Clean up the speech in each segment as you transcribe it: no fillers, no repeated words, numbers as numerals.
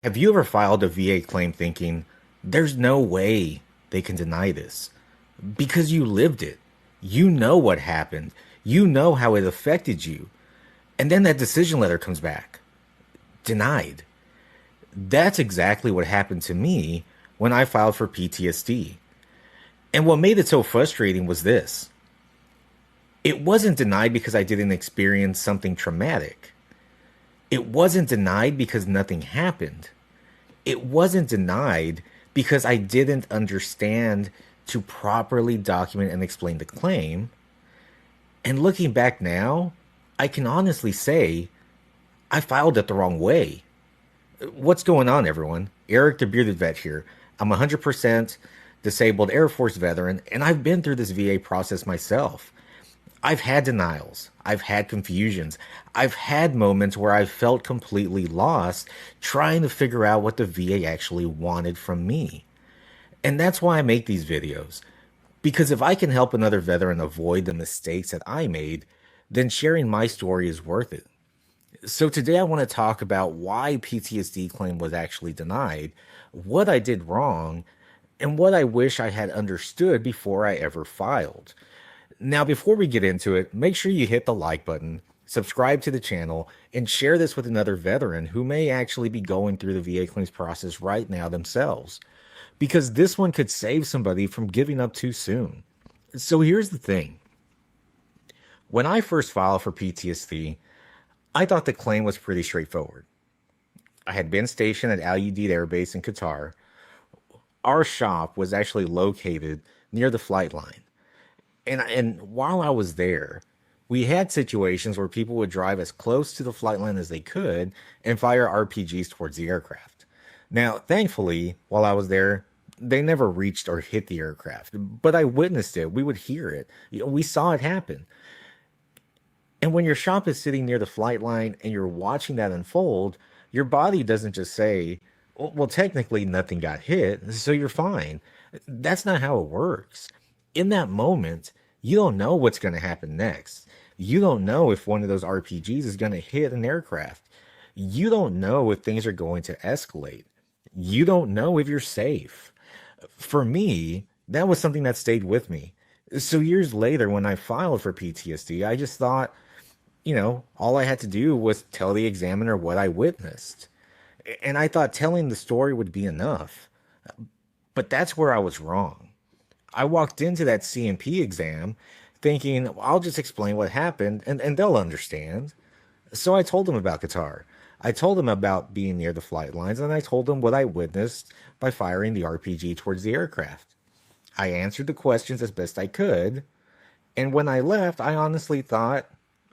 Have you ever filed a VA claim thinking, there's no way they can deny this? Because you lived it. You know what happened. You know how it affected you. And then that decision letter comes back. Denied. That's exactly what happened to me when I filed for PTSD. And what made it so frustrating was this. It wasn't denied because I didn't experience something traumatic. It wasn't denied because nothing happened. It wasn't denied because I didn't understand to properly document and explain the claim. And looking back now, I can honestly say I filed it the wrong way. What's going on, everyone? Eric the Bearded Vet here. I'm a 100% disabled Air Force veteran, and I've been through this VA process myself. I've had denials. I've had confusions. I've had moments where I felt completely lost trying to figure out what the VA actually wanted from me. And that's why I make these videos. Because if I can help another veteran avoid the mistakes that I made, then sharing my story is worth it. So today I want to talk about why PTSD claim was actually denied, what I did wrong, and what I wish I had understood before I ever filed. Now, before we get into it, make sure you hit the like button, subscribe to the channel, and share this with another veteran who may actually be going through the VA claims process right now themselves, because this one could save somebody from giving up too soon. So here's the thing. When I first filed for PTSD, I thought the claim was pretty straightforward. I had been stationed at Al Udeid Air Base in Qatar. Our shop was actually located near the flight line. And while I was there, we had situations where people would drive as close to the flight line as they could and fire RPGs towards the aircraft. Now, thankfully, while I was there, they never reached or hit the aircraft, but I witnessed it. We would hear it. We saw it happen. And when your shop is sitting near the flight line and you're watching that unfold, your body doesn't just say, well, technically nothing got hit, so you're fine. That's not how it works. In that moment, you don't know what's going to happen next. You don't know if one of those RPGs is going to hit an aircraft. You don't know if things are going to escalate. You don't know if you're safe. For me, that was something that stayed with me. So years later, when I filed for PTSD, I just thought, all I had to do was tell the examiner what I witnessed. And I thought telling the story would be enough. But that's where I was wrong. I walked into that C&P exam thinking, well, I'll just explain what happened and they'll understand. So I told them about Qatar. I told them about being near the flight lines, and I told them what I witnessed by firing the RPG towards the aircraft. I answered the questions as best I could. And when I left, I honestly thought,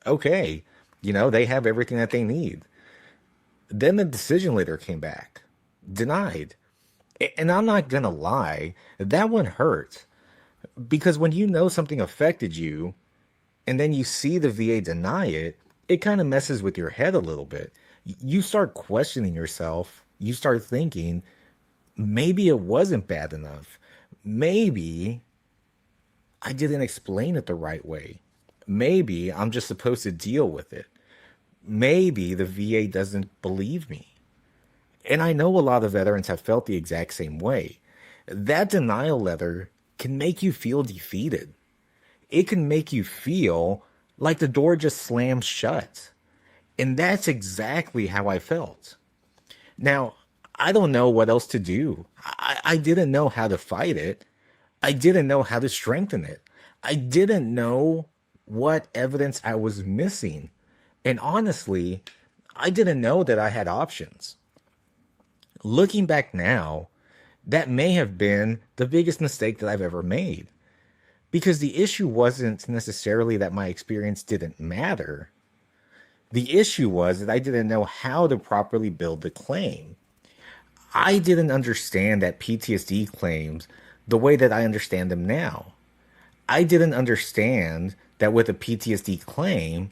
okay, they have everything that they need. Then the decision letter came back. Denied. And I'm not going to lie, that one hurt. Because when you know something affected you, and then you see the VA deny it, it kind of messes with your head a little bit. You start questioning yourself. You start thinking, maybe it wasn't bad enough. Maybe I didn't explain it the right way. Maybe I'm just supposed to deal with it. Maybe the VA doesn't believe me. And I know a lot of veterans have felt the exact same way. That denial letter can make you feel defeated. It can make you feel like the door just slammed shut. And that's exactly how I felt. Now, I don't know what else to do. I didn't know how to fight it. I didn't know how to strengthen it. I didn't know what evidence I was missing. And honestly, I didn't know that I had options. Looking back now, that may have been the biggest mistake that I've ever made. Because the issue wasn't necessarily that my experience didn't matter. The issue was that I didn't know how to properly build the claim. I didn't understand that PTSD claims the way that I understand them now. I didn't understand that with a PTSD claim,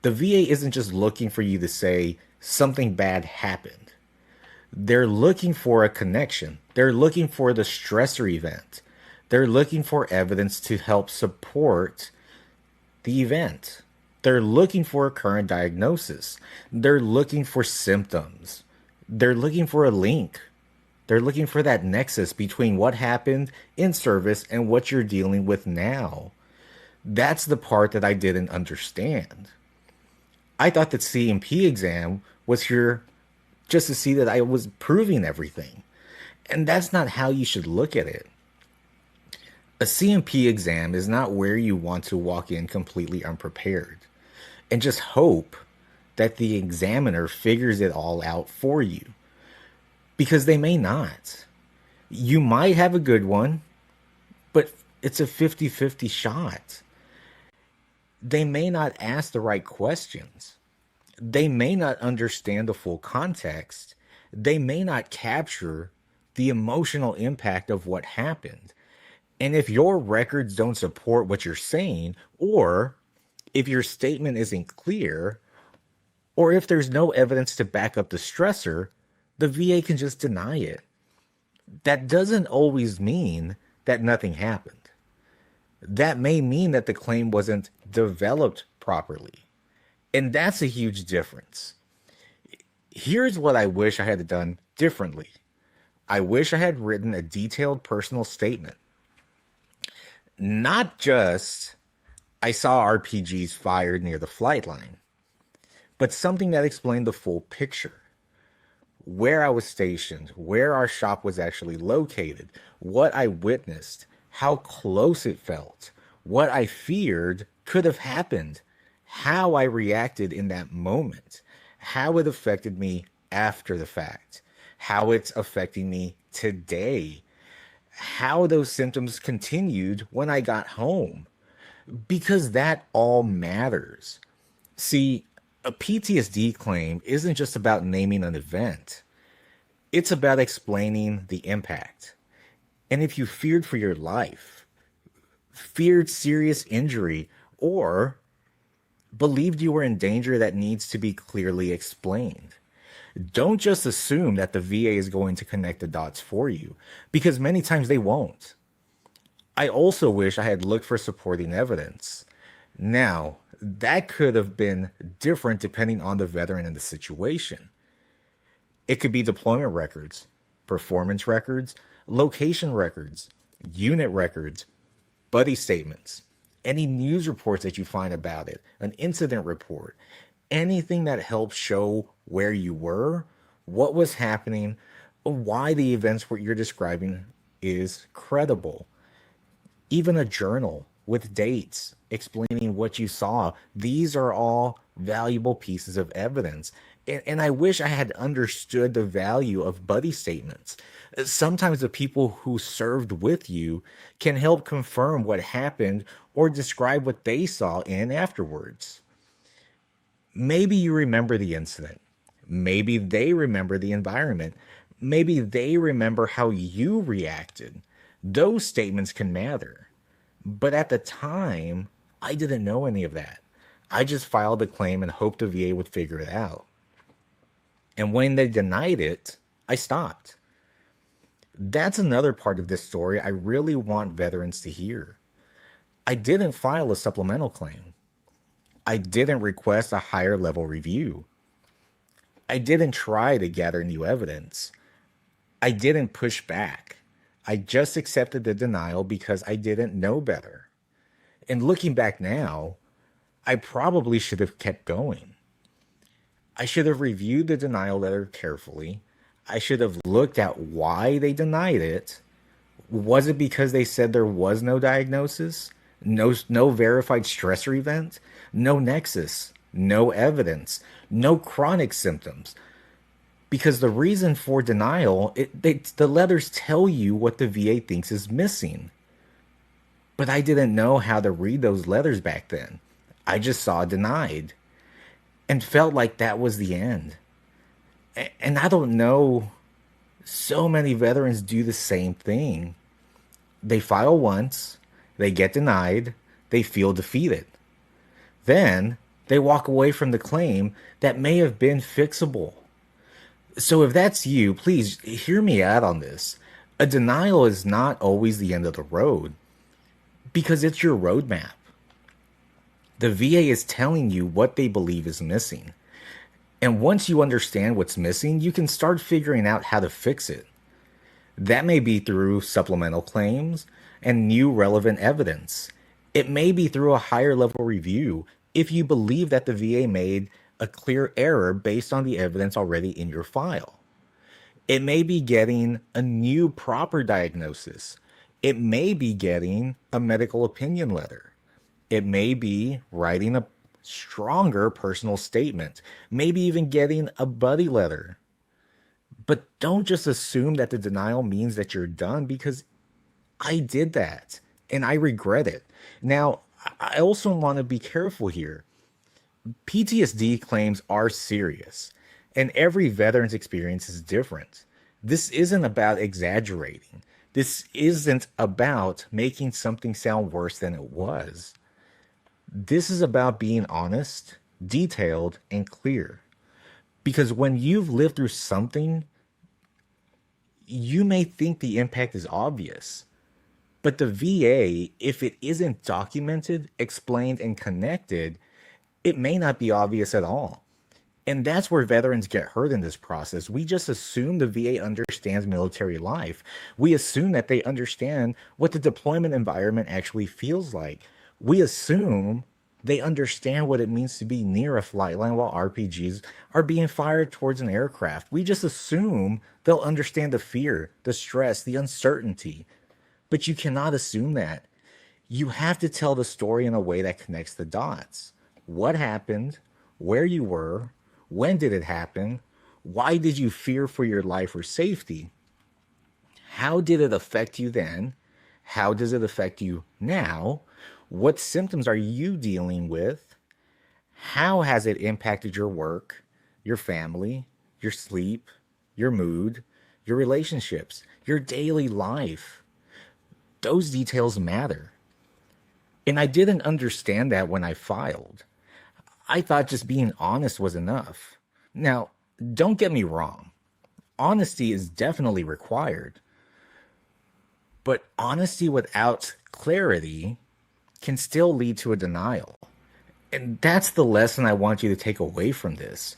the VA isn't just looking for you to say something bad happened. They're looking for a connection. They're looking for the stressor event. They're looking for evidence to help support the event. They're looking for a current diagnosis. They're looking for symptoms. They're looking for a link. They're looking for that nexus between what happened in service and what you're dealing with now. That's the part that I didn't understand. I thought the C&P exam was here just to see that I was proving everything. And that's not how you should look at it. A C&P exam is not where you want to walk in completely unprepared and just hope that the examiner figures it all out for you, because they may not. You might have a good one, but it's a 50-50 shot. They may not ask the right questions. They may not understand the full context. They may not capture the emotional impact of what happened. And if your records don't support what you're saying, or if your statement isn't clear, or if there's no evidence to back up the stressor, the VA can just deny it. That doesn't always mean that nothing happened. That may mean that the claim wasn't developed properly. And that's a huge difference. Here's what I wish I had done differently. I wish I had written a detailed personal statement. Not just, I saw RPGs fired near the flight line, but something that explained the full picture. Where I was stationed, where our shop was actually located, what I witnessed, how close it felt, what I feared could have happened, how I reacted in that moment, how it affected me after the fact, how it's affecting me today, how those symptoms continued when I got home, because that all matters. See, a PTSD claim isn't just about naming an event. It's about explaining the impact. And if you feared for your life, feared serious injury, or believed you were in danger that needs to be clearly explained, don't just assume that the VA is going to connect the dots for you, because many times they won't. I also wish I had looked for supporting evidence. Now, that could have been different depending on the veteran and the situation. It could be deployment records, performance records, location records, unit records, buddy statements, any news reports that you find about it, an incident report, anything that helps show where you were, what was happening, why the events what you're describing is credible. Even a journal with dates explaining what you saw. These are all valuable pieces of evidence. And I wish I had understood the value of buddy statements. Sometimes the people who served with you can help confirm what happened or describe what they saw in afterwards. Maybe you remember the incident. Maybe they remember the environment. Maybe they remember how you reacted. Those statements can matter. But at the time, I didn't know any of that. I just filed the claim and hoped the VA would figure it out. And when they denied it, I stopped. That's another part of this story I really want veterans to hear. I didn't file a supplemental claim. I didn't request a higher level review. I didn't try to gather new evidence. I didn't push back. I just accepted the denial because I didn't know better. And looking back now, I probably should have kept going. I should have reviewed the denial letter carefully. I should have looked at why they denied it. Was it because they said there was no diagnosis? No verified stressor event? No nexus? No evidence? No chronic symptoms? Because the reason for denial, the letters tell you what the VA thinks is missing. But I didn't know how to read those letters back then. I just saw denied and felt like that was the end. And I don't know, so many veterans do the same thing. They file once, they get denied, they feel defeated. Then they walk away from the claim that may have been fixable. So if that's you, please hear me out on this. A denial is not always the end of the road, because it's your roadmap. The VA is telling you what they believe is missing. And once you understand what's missing, you can start figuring out how to fix it. That may be through supplemental claims and new relevant evidence. It may be through a higher level review if you believe that the VA made a clear error based on the evidence already in your file. It may be getting a new proper diagnosis. It may be getting a medical opinion letter. It may be writing a stronger personal statement, maybe even getting a buddy letter. But don't just assume that the denial means that you're done, because I did that and I regret it. Now, I also want to be careful here. PTSD claims are serious, and every veteran's experience is different. This isn't about exaggerating. This isn't about making something sound worse than it was. This is about being honest, detailed, and clear. Because when you've lived through something, you may think the impact is obvious. But the VA, if it isn't documented, explained, and connected, it may not be obvious at all. And that's where veterans get hurt in this process. We just assume the VA understands military life. We assume that they understand what the deployment environment actually feels like. We assume they understand what it means to be near a flight line while RPGs are being fired towards an aircraft. We just assume they'll understand the fear, the stress, the uncertainty. But you cannot assume that. You have to tell the story in a way that connects the dots. What happened? Where you were? When did it happen? Why did you fear for your life or safety? How did it affect you then? How does it affect you now? What symptoms are you dealing with? How has it impacted your work, your family, your sleep, your mood, your relationships, your daily life? Those details matter. And I didn't understand that when I filed. I thought just being honest was enough. Now, don't get me wrong. Honesty is definitely required. But honesty without clarity can still lead to a denial. And that's the lesson I want you to take away from this.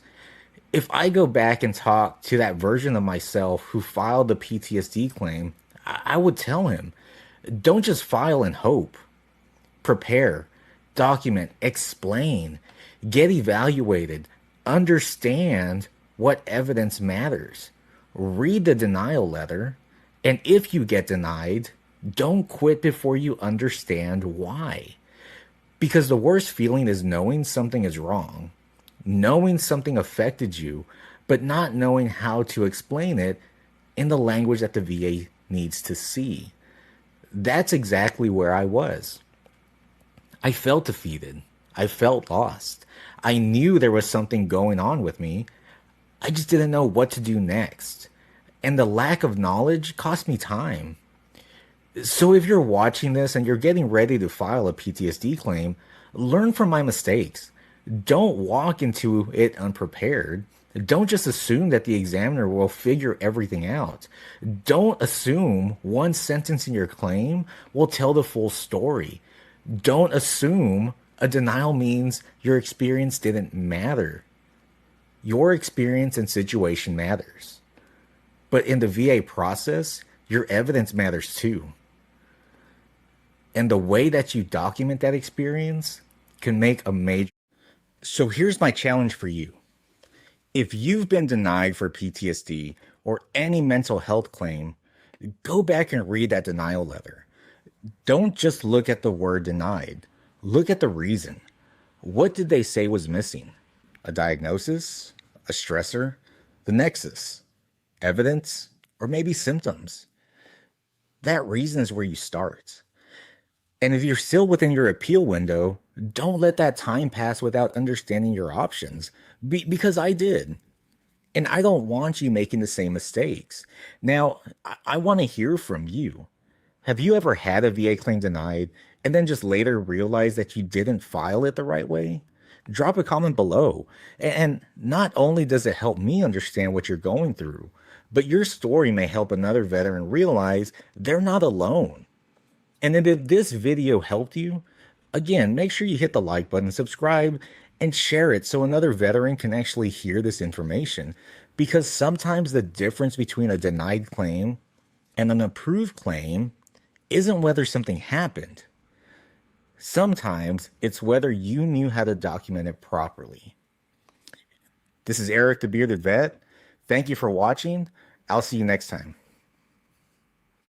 If I go back and talk to that version of myself who filed the PTSD claim, I would tell him, don't just file and hope. Prepare, document, explain, get evaluated, understand what evidence matters. Read the denial letter, and if you get denied, don't quit before you understand why. Because the worst feeling is knowing something is wrong, knowing something affected you, but not knowing how to explain it in the language that the VA needs to see. That's exactly where I was. I felt defeated. I felt lost. I knew there was something going on with me. I just didn't know what to do next. And the lack of knowledge cost me time. So if you're watching this and you're getting ready to file a PTSD claim, learn from my mistakes. Don't walk into it unprepared. Don't just assume that the examiner will figure everything out. Don't assume one sentence in your claim will tell the full story. Don't assume a denial means your experience didn't matter. Your experience and situation matters. But in the VA process, your evidence matters too. And the way that you document that experience can make a major... So here's my challenge for you. If you've been denied for PTSD or any mental health claim, go back and read that denial letter. Don't just look at the word denied. Look at the reason. What did they say was missing? A diagnosis? A stressor? The nexus? Evidence? Or maybe symptoms? That reason is where you start. And if you're still within your appeal window, don't let that time pass without understanding your options. Because I did. And I don't want you making the same mistakes. Now, I want to hear from you. Have you ever had a VA claim denied and then just later realized that you didn't file it the right way? Drop a comment below. And not only does it help me understand what you're going through, but your story may help another veteran realize they're not alone. And then if this video helped you, again, make sure you hit the like button, subscribe, and share it so another veteran can actually hear this information. Because sometimes the difference between a denied claim and an approved claim isn't whether something happened. Sometimes it's whether you knew how to document it properly. This is Eric the Bearded Vet. Thank you for watching. I'll see you next time.